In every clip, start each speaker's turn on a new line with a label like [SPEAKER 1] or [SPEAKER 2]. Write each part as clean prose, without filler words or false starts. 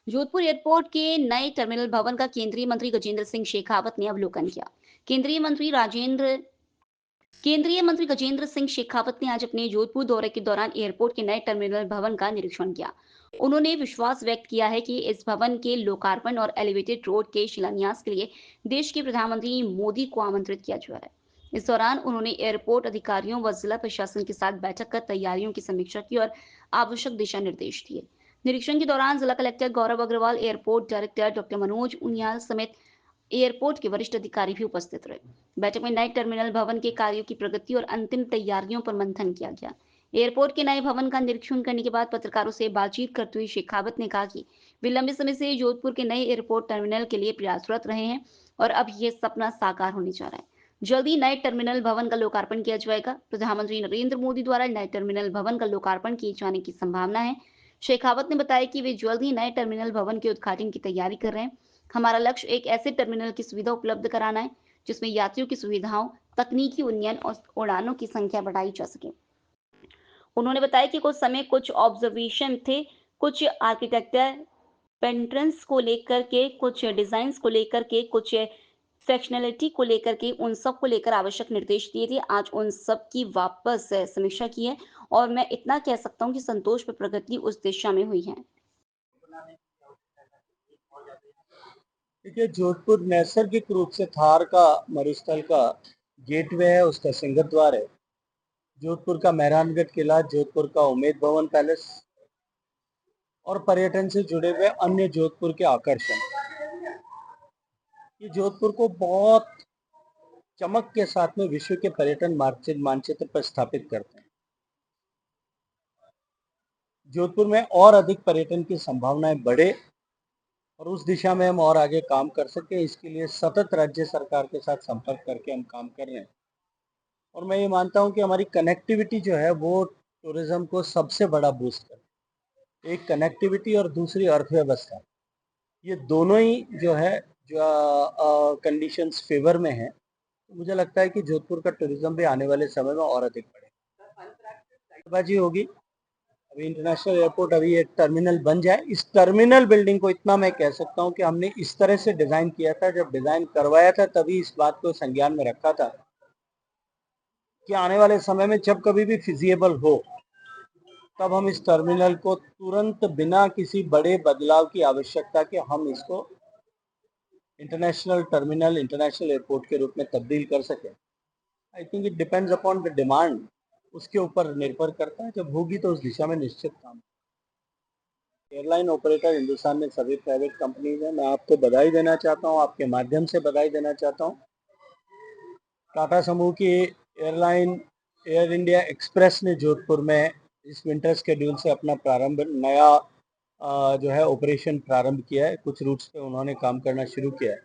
[SPEAKER 1] Jodhpur airport के नए terminal भवन का केंद्रीय मंत्री गजेंद्र सिंह शेखावत ने अवलोकन किया। केंद्रीय मंत्री गजेंद्र सिंह शेखावत ने आज अपने जोधपुर दौरे के दौरान एयरपोर्ट के नए टर्मिनल भवन का निरीक्षण किया। उन्होंने विश्वास व्यक्त किया है कि इस भवन के लोकार्पण और एलिवेटेड रोड के शिलान्यास के लिए देश के प्रधानमंत्री मोदी को आमंत्रित किया गया है। इस दौरान उन्होंने एयरपोर्ट अधिकारियों व जिला प्रशासन के साथ बैठक कर तैयारियों की समीक्षा की और आवश्यक दिशा निर्देश दिए। निरीक्षण के दौरान जिला collector Gaurav Agrawal, airport director doctor Manoj Uniyal समेत एयरपोर्ट के वरिष्ठ अधिकारी भी उपस्थित रहे। बैठक में नए टर्मिनल भवन के कार्यों की प्रगति और अंतिम तैयारियों पर मंथन किया गया। एयरपोर्ट के नए भवन का निरीक्षण करने के बाद पत्रकारों से बातचीत करते हुए शेखावत ने कहा कि वे लंबे समय से जोधपुर के नए एयरपोर्ट टर्मिनल के लिए प्रयासरत रहे हैं और अब ये सपना साकार होने जा रहा है। जल्द ही नए टर्मिनल भवन का लोकार्पण किया जाएगा। प्रधानमंत्री नरेंद्र मोदी द्वारा नए टर्मिनल भवन का लोकार्पण किए जाने की संभावना है। शेखावत ने बताया कि वे जल्द ही नए टर्मिनल भवन के उद्घाटन की तैयारी कर रहे हैं। हमारा लक्ष्य एक ऐसे टर्मिनल की सुविधा उपलब्ध कराना है जिसमें यात्रियों की सुविधाओं, तकनीकी उन्नयन और उड़ानों की संख्या बढ़ाई जा सके। उन्होंने बताया कि कुछ समय कुछ ऑब्जर्वेशन थे, कुछ आर्किटेक्चर पेंट्रेंस को लेकर के, कुछ डिजाइन्स को लेकर के, कुछ फैक्शनलिटी को लेकर के, उन सब को लेकर आवश्यक निर्देश दिए थे। आज उन सब की वापस समीक्षा की है और मैं इतना कह सकता हूँ कि संतोष पर प्रगति उस दिशा में हुई है।
[SPEAKER 2] देखिए, जोधपुर नैसर्गिक रूप से थार का मरुस्थल का गेटवे है, उसका सिंह द्वार है। जोधपुर का मेहरानगढ़ किला, जोधपुर का उमेद भवन पैलेस और पर्यटन से जुड़े हुए अन्य जोधपुर के आकर्षण, ये जोधपुर को बहुत चमक के साथ में विश्व के पर्यटन मानचित्र पर स्थापित करते हैं। जोधपुर में और अधिक पर्यटन की संभावनाएं बढ़े और उस दिशा में हम और आगे काम कर सकें, इसके लिए सतत राज्य सरकार के साथ संपर्क करके हम काम कर रहे हैं। और मैं ये मानता हूँ कि हमारी कनेक्टिविटी जो है वो टूरिज्म को सबसे बड़ा बूस्ट करती है। एक कनेक्टिविटी और दूसरी अर्थव्यवस्था, ये दोनों ही जो है जो कंडीशंस फेवर में है। तो मुझे लगता है कि जोधपुर का टूरिज्म भी आने वाले समय में और अधिक बढ़ेगा। बाजी होगी, अभी इंटरनेशनल एयरपोर्ट, अभी एक टर्मिनल बन जाए। इस टर्मिनल बिल्डिंग को इतना मैं कह सकता हूँ कि हमने इस तरह से डिज़ाइन किया था, जब डिज़ाइन करवाया था तभी इस बात को संज्ञान में रखा था कि आने वाले समय में जब कभी भी फिजिएबल हो तब हम इस टर्मिनल को तुरंत बिना किसी बड़े बदलाव की आवश्यकता के हम इसको इंटरनेशनल टर्मिनल, इंटरनेशनल एयरपोर्ट के रूप में तब्दील कर सकें। I think it depends upon the demand, उसके ऊपर निर्भर करता है। जब होगी तो उस दिशा में निश्चित काम। एयरलाइन ऑपरेटर हिंदुस्तान में सभी प्राइवेट कंपनीज हैं। मैं आपको बधाई देना चाहता हूँ, आपके माध्यम से बधाई देना चाहता हूँ। टाटा समूह की एयरलाइन एयर इंडिया एक्सप्रेस ने जोधपुर में इस विंटर शेड्यूल से अपना नया जो है ऑपरेशन प्रारंभ किया है। कुछ रूट्स पे उन्होंने काम करना शुरू किया है।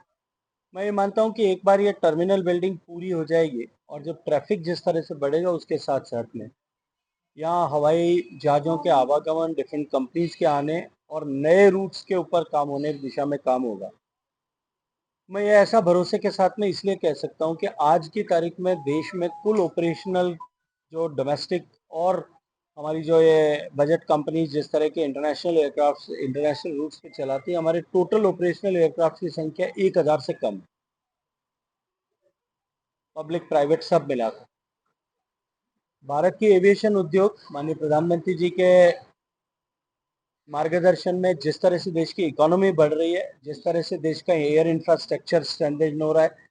[SPEAKER 2] मैं ये मानता हूँ कि एक बार ये टर्मिनल बिल्डिंग पूरी हो जाएगी और जब ट्रैफिक जिस तरह से बढ़ेगा उसके साथ साथ में यहाँ हवाई जहाज़ों के आवागमन, डिफरेंट कंपनीज के आने और नए रूट्स के ऊपर काम होने की दिशा में काम होगा। मैं ये ऐसा भरोसे के साथ में इसलिए कह सकता हूँ कि आज की तारीख में देश में कुल ऑपरेशनल जो डोमेस्टिक और हमारी जो ये बजट कंपनी जिस तरह के इंटरनेशनल एयरक्राफ्ट इंटरनेशनल रूट्स पे चलाती है, हमारे टोटल ऑपरेशनल एयरक्राफ्ट की संख्या 1000 से कम, पब्लिक प्राइवेट सब मिलाकर। भारत की एविएशन उद्योग माननीय प्रधानमंत्री जी के मार्गदर्शन में जिस तरह से देश की इकोनॉमी बढ़ रही है, जिस तरह से देश का एयर इंफ्रास्ट्रक्चर स्ट्रेंथन हो रहा है,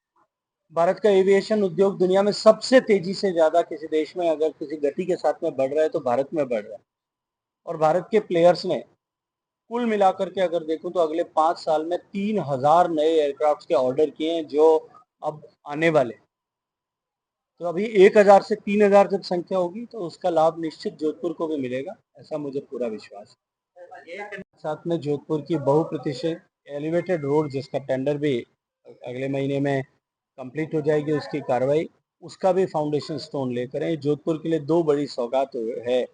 [SPEAKER 2] भारत का एविएशन उद्योग दुनिया में सबसे तेजी से ज़्यादा किसी देश में अगर किसी गति के साथ में बढ़ रहा है तो भारत में बढ़ रहा है। और भारत के प्लेयर्स ने कुल मिलाकर के अगर देखूं तो अगले 5 साल में 3000 नए एयरक्राफ्ट के ऑर्डर किए हैं जो अब आने वाले। तो अभी 1000 से 3000 जब संख्या होगी तो उसका लाभ निश्चित जोधपुर को भी मिलेगा, ऐसा मुझे पूरा विश्वास है। साथ में जोधपुर की बहुप्रतीक्षित एलिवेटेड रोड जिसका टेंडर भी अगले महीने में कंप्लीट हो जाएगी, उसकी कार्रवाई, उसका भी फाउंडेशन स्टोन लेकर आए। जोधपुर के लिए दो बड़ी सौगात है।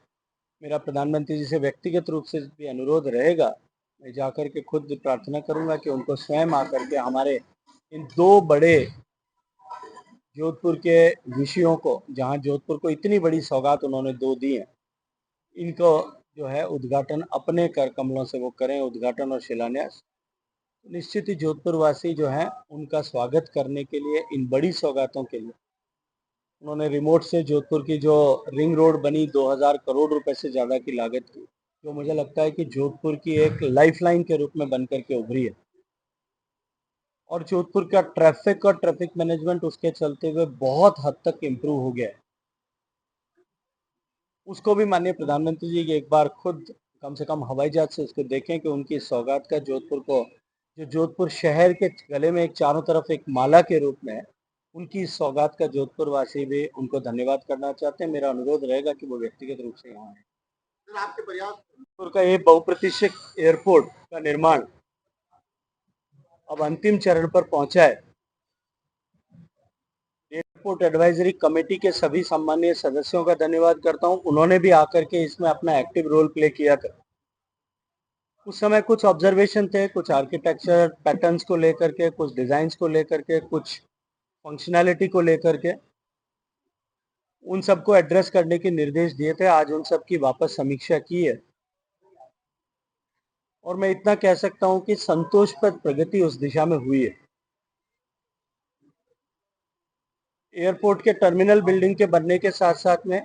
[SPEAKER 2] मेरा प्रधानमंत्री जी से व्यक्तिगत रूप से भी अनुरोध रहेगा, मैं जाकर के खुद प्रार्थना करूंगा कि उनको स्वयं आकर के हमारे इन दो बड़े जोधपुर के विषयों को, जहां जोधपुर को इतनी बड़ी सौगात उन्होंने दो दी है, इनको जो है उद्घाटन अपने कर कमलों से वो करें, उद्घाटन और शिलान्यास। निश्चित ही जोधपुर वासी जो हैं उनका स्वागत करने के लिए, इन बड़ी सौगातों के लिए उन्होंने रिमोट से जोधपुर की जो रिंग रोड बनी 2000 करोड़ रुपए से ज़्यादा की लागत की, जो मुझे लगता है कि जोधपुर की एक लाइफलाइन के रूप में बनकर के उभरी है। और जोधपुर का ट्रैफिक और ट्रैफिक मैनेजमेंट उसके चलते हुए बहुत हद तक इम्प्रूव हो गया है। उसको भी माननीय प्रधानमंत्री जी एक बार खुद कम से कम हवाई जहाज से उसको देखें कि उनकी सौगात का जोधपुर को, जो जोधपुर शहर के गले में एक चारों तरफ एक माला के रूप में है, उनकी इस सौगात का जोधपुर वासी भी उनको धन्यवाद करना चाहते हैं। मेरा अनुरोध रहेगा कि वो व्यक्तिगत रूप से यहाँ आए। सर, आपके प्रयास जोधपुर का ये बहुप्रतीक्षित एयरपोर्ट का निर्माण अब अंतिम चरण पर पहुंचा है। एयरपोर्ट एडवाइजरी कमेटी के सभी सम्मानीय सदस्यों का धन्यवाद करता हूं। उन्होंने भी आकर के इसमें अपना एक्टिव रोल प्ले किया था। उस समय कुछ ऑब्जर्वेशन थे, कुछ आर्किटेक्चर पैटर्न्स को लेकर के, कुछ डिजाइन्स को लेकर के, कुछ फंक्शनैलिटी को लेकर के, उन सबको एड्रेस करने के निर्देश दिए थे। आज उन सब की वापस समीक्षा की है और मैं इतना कह सकता हूं कि संतोषप्रद प्रगति उस दिशा में हुई है। एयरपोर्ट के टर्मिनल बिल्डिंग के बनने के साथ साथ में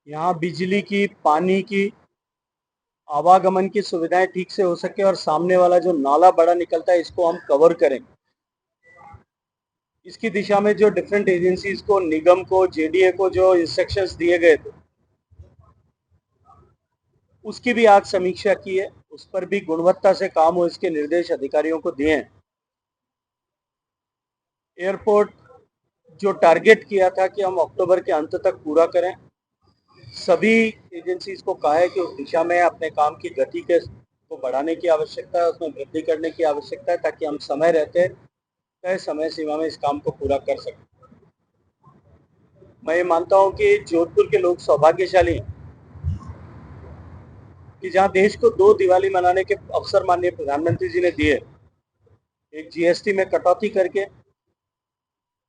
[SPEAKER 2] यहाँ बिजली की, पानी की, आवागमन की सुविधाएं ठीक से हो सके और सामने वाला जो नाला बड़ा निकलता है इसको हम कवर करें। इसकी दिशा में जो डिफरेंट एजेंसीज को, निगम को, जेडीए को जो इंस्ट्रक्शंस दिए गए थे, उसकी भी आज समीक्षा की है। उस पर भी गुणवत्ता से काम हो इसके निर्देश अधिकारियों को दिए हैं। एयरपोर्ट जो टारगेट किया था कि हम अक्टूबर के अंत तक पूरा करें, सभी एजेंसीज को कहा है कि उस दिशा में अपने काम की गति के को बढ़ाने की आवश्यकता है, उसमें वृद्धि करने की आवश्यकता है, ताकि हम समय रहते तय समय सीमा में इस काम को पूरा कर सकें। मैं ये मानता हूं कि जोधपुर के लोग सौभाग्यशाली हैं कि जहां देश को 2 दिवाली मनाने के अवसर माननीय प्रधानमंत्री जी ने दिए, एक जीएसटी में कटौती करके,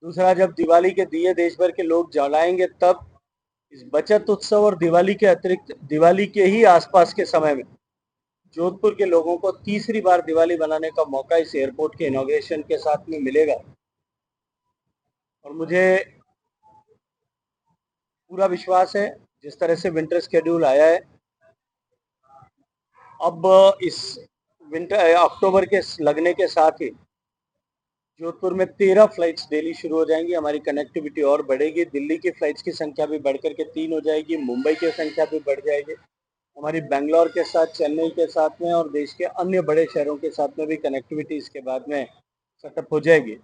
[SPEAKER 2] दूसरा जब दिवाली के दिए देश भर के लोग जलाएंगे तब इस बचत उत्सव और दिवाली के अतिरिक्त दिवाली के ही आसपास के समय में जोधपुर के लोगों को तीसरी बार दिवाली मनाने का मौका इस एयरपोर्ट के इनॉग्रेशन के साथ में मिलेगा। और मुझे पूरा विश्वास है, जिस तरह से विंटर शेड्यूल आया है, अब इस विंटर अक्टूबर के लगने के साथ ही जोधपुर में 13 फ्लाइट्स डेली शुरू हो जाएंगी। हमारी कनेक्टिविटी और बढ़ेगी। दिल्ली की फ्लाइट्स की संख्या भी बढ़कर के 3 हो जाएगी, मुंबई की संख्या भी बढ़ जाएगी। हमारी बेंगलोर के साथ, चेन्नई के साथ में और देश के अन्य बड़े शहरों के साथ में भी कनेक्टिविटी इसके बाद में सेटअप हो जाएगी।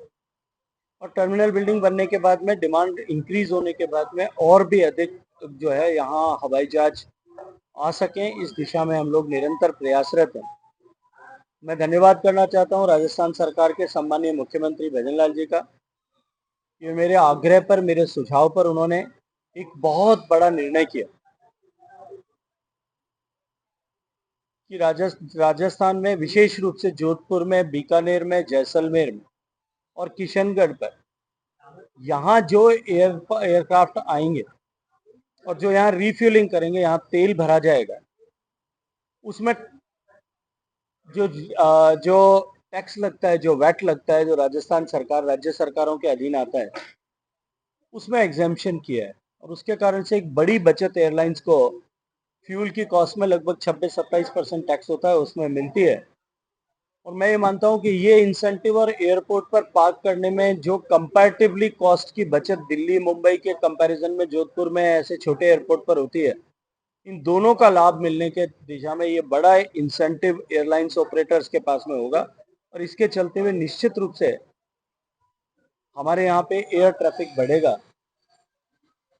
[SPEAKER 2] और टर्मिनल बिल्डिंग बनने के बाद में, डिमांड इंक्रीज होने के बाद में और भी अधिक जो है यहाँ हवाई जहाज आ सकें, इस दिशा में हम लोग निरंतर प्रयासरत हैं। मैं धन्यवाद करना चाहता हूँ राजस्थान सरकार के सम्मानीय मुख्यमंत्री भजनलाल जी का, कि मेरे आग्रह पर, मेरे सुझाव पर उन्होंने एक बहुत बड़ा निर्णय किया कि राजस्थान में, विशेष रूप से जोधपुर में, बीकानेर में, जैसलमेर में और किशनगढ़ पर यहाँ जो एयरक्राफ्ट आएंगे और जो यहाँ रिफ्यूलिंग करेंगे, यहाँ तेल भरा जाएगा, उसमें जो टैक्स लगता है, जो वैट लगता है, जो राजस्थान सरकार, राज्य सरकारों के अधीन आता है, उसमें एग्जेम्पशन किया है। और उसके कारण से एक बड़ी बचत एयरलाइंस को फ्यूल की कॉस्ट में लगभग 26-27% टैक्स होता है, उसमें मिलती है। और मैं ये मानता हूँ कि ये इंसेंटिव और एयरपोर्ट पर पार्क करने में जो कंपैरेटिवली कॉस्ट की बचत दिल्ली, मुंबई के कंपैरिजन में जोधपुर में ऐसे छोटे एयरपोर्ट पर होती है, इन दोनों का लाभ मिलने के दिशा में ये बड़ा इंसेंटिव एयरलाइंस ऑपरेटर्स के पास में होगा। और इसके चलते हुए निश्चित रूप से हमारे यहाँ पे एयर ट्रैफिक बढ़ेगा।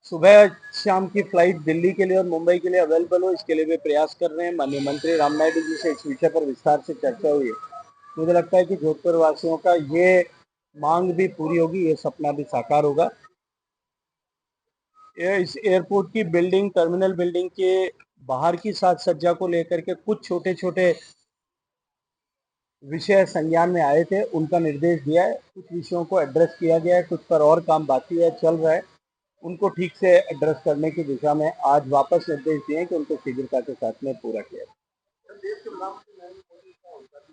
[SPEAKER 2] सुबह शाम की फ्लाइट दिल्ली के लिए और मुंबई के लिए अवेलेबल हो, इसके लिए भी प्रयास कर रहे हैं। माननीय मंत्री राम नायडू जी से इस विषय पर विस्तार से चर्चा हुई है। मुझे लगता है कि जोधपुर वासियों का ये मांग भी पूरी होगी, ये सपना भी साकार होगा। इस एयरपोर्ट की बिल्डिंग, टर्मिनल बिल्डिंग के बाहर की साज सज्जा को लेकर के कुछ छोटे छोटे विषय संज्ञान में आए थे, उनका निर्देश दिया है। कुछ विषयों को एड्रेस किया गया है, कुछ पर और काम बाकी है, चल रहा है। उनको ठीक से एड्रेस करने की दिशा में आज वापस निर्देश दिए हैं कि उनको शीघ्रता के साथ में पूरा किया जाए।